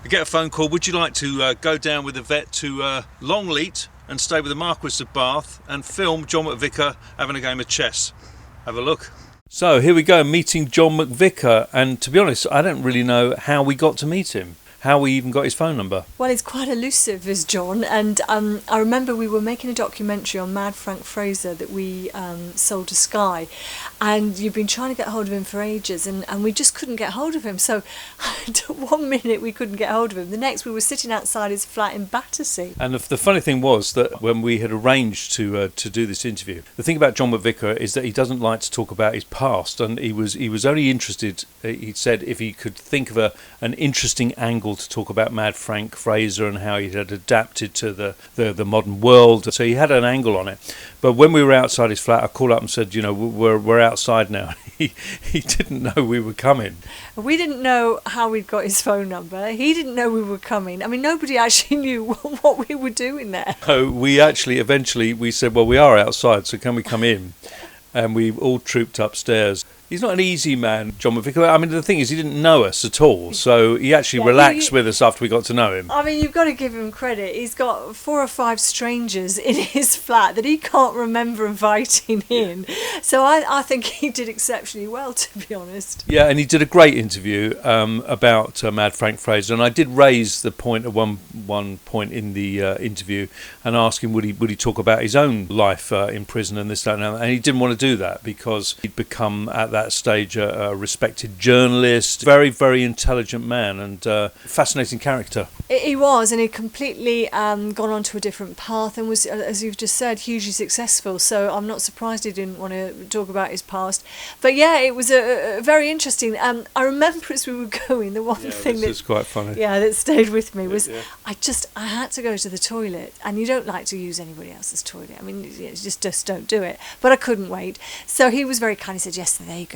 I get a phone call. Would you like to go down with Yvette to Longleat and stay with the Marquis of Bath and film John McVicar having a game of chess? Have a look. So here we go, meeting John McVicar, and to be honest, I don't really know how we got to meet him. How we even got his phone number. Well, it's quite elusive, is John, and I remember we were making a documentary on Mad Frank Fraser that we sold to Sky, and you've been trying to get hold of him for ages, and we just couldn't get hold of him. So 1 minute we couldn't get hold of him, the next we were sitting outside his flat in Battersea. And the funny thing was that when we had arranged to do this interview, the thing about John McVicar is that he doesn't like to talk about his past, and he was only interested, he said, if he could think of an interesting angle to talk about Mad Frank Fraser and how he had adapted to the modern world. So he had an angle on it. But when we were outside his flat, I called up and said, we're outside now. He didn't know we were coming. We didn't know how we'd got his phone number. He didn't know we were coming. I mean, nobody actually knew what we were doing there. So we actually eventually said, well, we are outside, so can we come in? And we all trooped upstairs. He's not an easy man, John McVicar. I mean, the thing is, he didn't know us at all, so he actually relaxed with us after we got to know him. I mean, you've got to give him credit. He's got 4 or 5 strangers in his flat that he can't remember inviting in. So I think he did exceptionally well, to be honest. Yeah, and he did a great interview about Mad Frank Fraser, and I did raise the point at one point in the interview and ask him would he talk about his own life in prison and this, that, and that, and he didn't want to do that because he'd become at that stage a respected journalist, very, very intelligent man and fascinating character. He was, and he'd completely gone on to a different path and was, as you've just said, hugely successful. So I'm not surprised he didn't want to talk about his past. But yeah, it was a very interesting. I remember as we were going, the one thing that is quite funny. Yeah, that stayed with me was I had to go to the toilet, and you don't like to use anybody else's toilet. I mean, you just don't do it. But I couldn't wait, so he was very kind. He said, "Yes, there you go."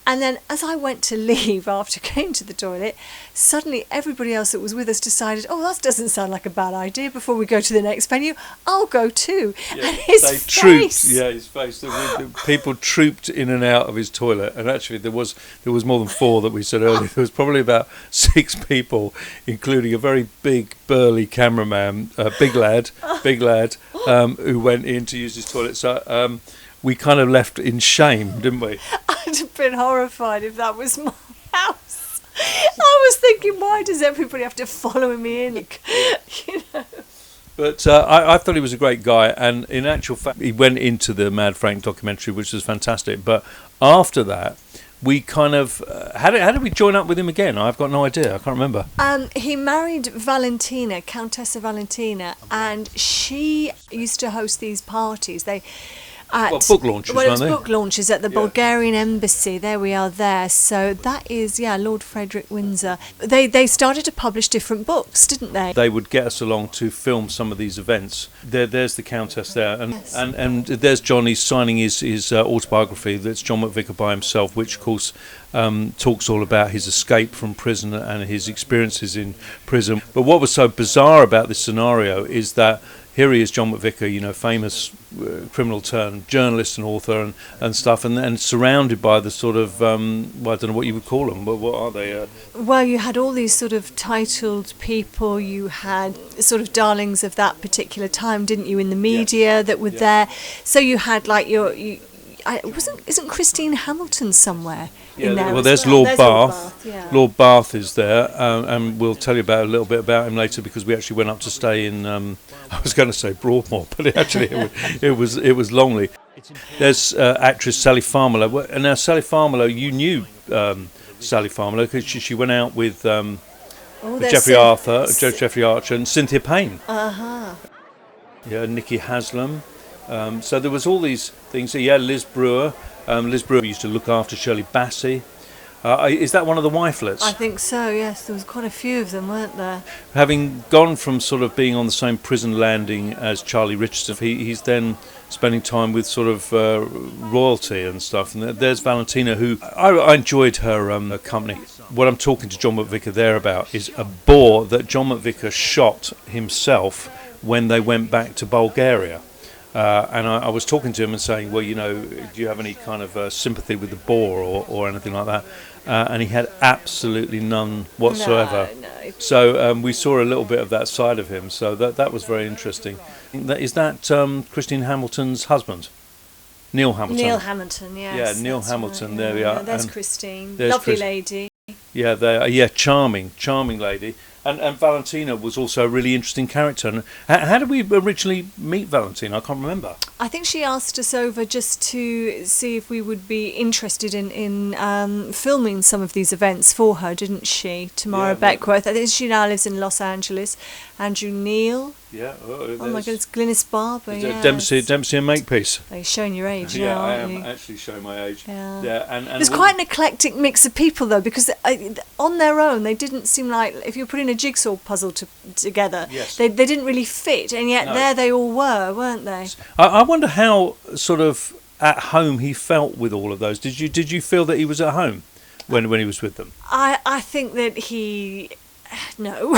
And then as I went to leave after going to the toilet, suddenly everybody else that was with us decided, oh, that doesn't sound like a bad idea. Before we go to the next venue, I'll go too. Yeah, and his face. His face. People trooped in and out of his toilet. And actually there was more than 4 that we said earlier. There was probably about 6 people, including a very big, burly cameraman, big lad, who went in to use his toilet. So we kind of left in shame, didn't we? I'd have been horrified if that was my house. I was thinking, why does everybody have to follow me in? But I thought he was a great guy, and in actual fact, he went into the Mad Frank documentary, which was fantastic. But after that, we kind of how did we join up with him again? I've got no idea. I can't remember. He married Valentina, Countessa Valentina, and she used to host these parties. Book launches, well, it was book launches at the Bulgarian embassy. There we are there. So that is, Lord Frederick Windsor. They started to publish different books, didn't they? They would get us along to film some of these events. There's the Countess there. And there's John. He's signing his autobiography. That's John McVicar by himself, which, of course, talks all about his escape from prison and his experiences in prison. But what was so bizarre about this scenario is that here he is, John McVicar, famous criminal turned journalist and author and stuff, and surrounded by the sort of, I don't know what you would call them, but what are they? Well, you had all these sort of titled people, you had sort of darlings of that particular time, didn't you, in the media that were there. So you had like isn't Christine Hamilton somewhere in there? Well, there's Lord Bath. Lord Bath is there, and we'll tell you a little bit about him later because we actually went up to stay in. I was going to say Broadmoor, but it was Longley. There's actress Sally Farmerlow, and now Sally Farmerlow, you knew Sally Farmerlow because she went out with Jeffrey Archer, and Cynthia Payne. Yeah, Nikki Haslam. So there was all these things. So Liz Brewer. Liz Brewer used to look after Shirley Bassey. Is that one of the wifelets? I think so, yes. There was quite a few of them, weren't there? Having gone from sort of being on the same prison landing as Charlie Richardson, he's then spending time with sort of royalty and stuff. And there's Valentina, who I enjoyed her company. What I'm talking to John McVicar there about is a boar that John McVicar shot himself when they went back to Bulgaria. And I was talking to him and saying, well, do you have any kind of sympathy with the boar or anything like that? And he had absolutely none whatsoever. No. So we saw a little bit of that side of him. So that was very interesting. Is that Christine Hamilton's husband? Neil Hamilton. Neil Hamilton, yes. Yeah, Neil Hamilton, right, there we are. There's and Christine, lovely lady. Yeah, charming lady. And Valentina was also a really interesting character. And how did we originally meet Valentina? I can't remember. I think she asked us over just to see if we would be interested in filming some of these events for her, didn't she? Tamara Beckworth. I think she now lives in Los Angeles. Andrew Neil. Yeah. Oh my goodness, Glynis Barber. Yes. Dempsey and Makepeace. Oh, you're showing your age yeah, now, I aren't am you? actually showing my age. Yeah. And There's quite an eclectic mix of people though, because on their own they didn't seem like, if you're putting a jigsaw puzzle together, yes. they didn't really fit, and yet there they all were, weren't they? I wonder how sort of at home he felt with all of those. Did you feel that he was at home when he was with them? I think that no.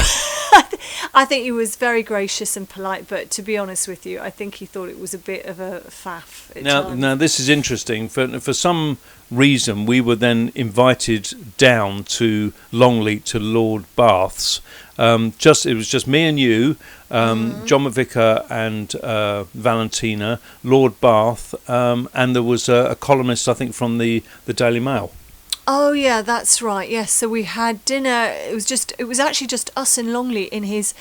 I think he was very gracious and polite, but to be honest with you, I think he thought it was a bit of a faff. Now this is interesting. For some reason, we were then invited down to Longleat to Lord Bath's. It was just me and you, John McVicar and Valentina, Lord Bath, and there was a columnist, I think, from the Daily Mail. Oh yeah, that's right. Yes, so we had dinner. It was actually just us and Longleat in his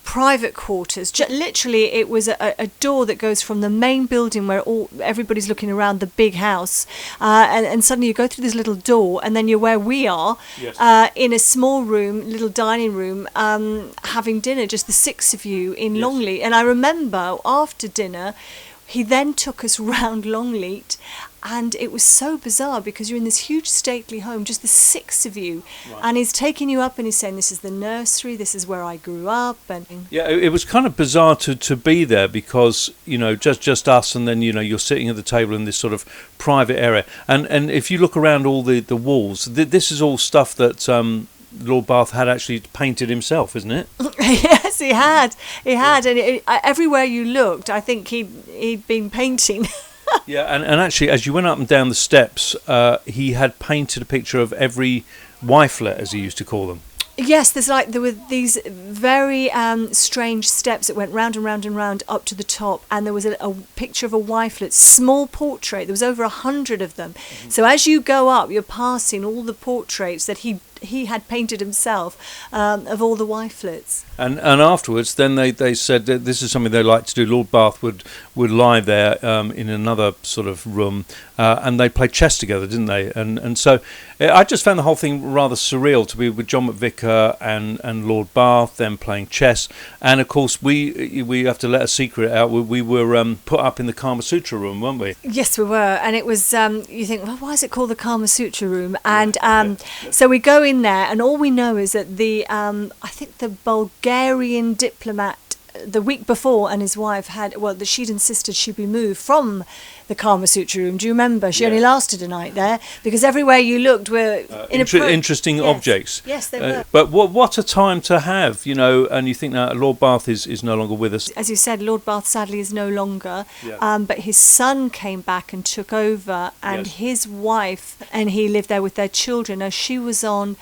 private quarters. Literally, it was a door that goes from the main building where everybody's looking around the big house, and suddenly you go through this little door, and then you're where we are, yes. In a small room, little dining room, having dinner, just the six of you in yes. Longleat. And I remember after dinner, he then took us round Longleat. And it was so bizarre because you're in this huge stately home, just the six of you, right. And he's taking you up and he's saying, this is the nursery, this is where I grew up. And yeah, it was kind of bizarre to be there because, just us, and then, you're sitting at the table in this sort of private area. And if you look around all the walls, this is all stuff that Lord Bath had actually painted himself, isn't it? Yes, he had. And everywhere you looked, I think he'd been painting. Yeah, and actually, as you went up and down the steps, he had painted a picture of every wifelet, as he used to call them. Yes, there were these very strange steps that went round and round and round up to the top, and there was a picture of a wifelet, small portrait. There was over 100 of them. Mm-hmm. So as you go up, you're passing all the portraits that he had painted himself of all the wifelets. And afterwards, then they said that this is something they like to do. Lord Bath would lie there in another sort of room, and they played chess together, didn't they? And so I just found the whole thing rather surreal to be with John McVicar and Lord Bath, then playing chess. And of course, we have to let a secret out. We were put up in the Kama Sutra room, weren't we? Yes, we were. And it was, you think, well, why is it called the Kama Sutra room? And so we go in there, and all we know is that I think the Bulgarian diplomat the week before and his wife she'd insisted she be moved from the Kama Sutra room. Do you remember? She only lasted a night there because everywhere you looked were interesting objects. Yes, they were. But what a time to have, and you think that Lord Bath is no longer with us. As you said, Lord Bath sadly is no longer, yeah. But his son came back and took over, and yes. his wife, and he lived there with their children. Now, she was on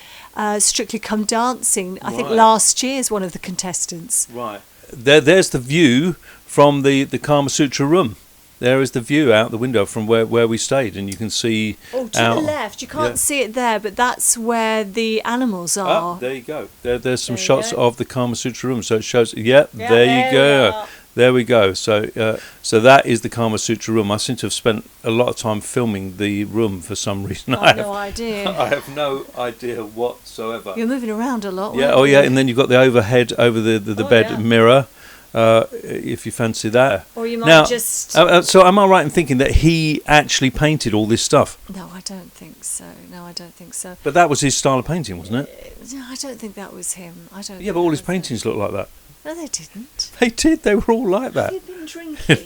Strictly Come Dancing, I think last year, as one of the contestants. Right. There's the view from the Kama Sutra room. There is the view out the window from where we stayed, and you can see to the left. You can't see it there, but that's where the animals are. There you go. There's some shots of the Kama Sutra room, so it shows. There you go. There we go. So that is the Kama Sutra room. I seem to have spent a lot of time filming the room for some reason. I have no idea. I have no idea whatsoever. You're moving around a lot. Yeah. Yeah. And then you've got the overhead over the bed mirror. If you fancy that. Or you might just... so am I right in thinking that he actually painted all this stuff? No, I don't think so. But that was his style of painting, wasn't it? No, I don't think that was him. Yeah, but all his paintings look like that. No, they didn't. They did. They were all like that. Have you been drinking?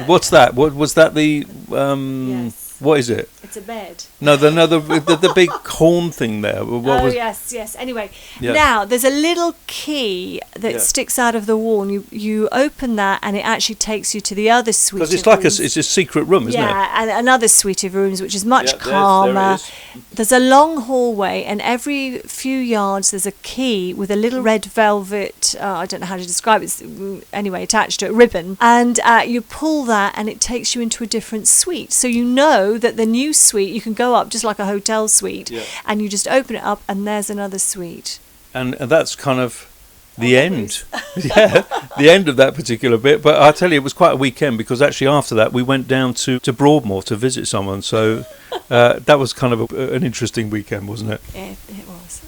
What's that? What was that? The yes. What is it? It's a bed. No, the big corn thing there. Yes. Anyway, Yeah. now there's a little key that sticks out of the wall, and you open that, and it actually takes you to the other suite. Because it's like it's a secret room, isn't it? Yeah, and another suite of rooms, which is much Yeah, calmer. there it is. There's a long hallway, and every few yards there's a key with a little red velvet, I don't know how to describe it, anyway, attached to a ribbon. And you pull that, and it takes you into a different suite. So you know that the new suite, you can go up just like a hotel suite, and you just open it up, and there's another suite. And that's kind of the end. The end of that particular bit. But I tell you, it was quite a weekend, because actually after that we went down to Broadmoor to visit someone. So that was kind of an interesting weekend, wasn't it? It was.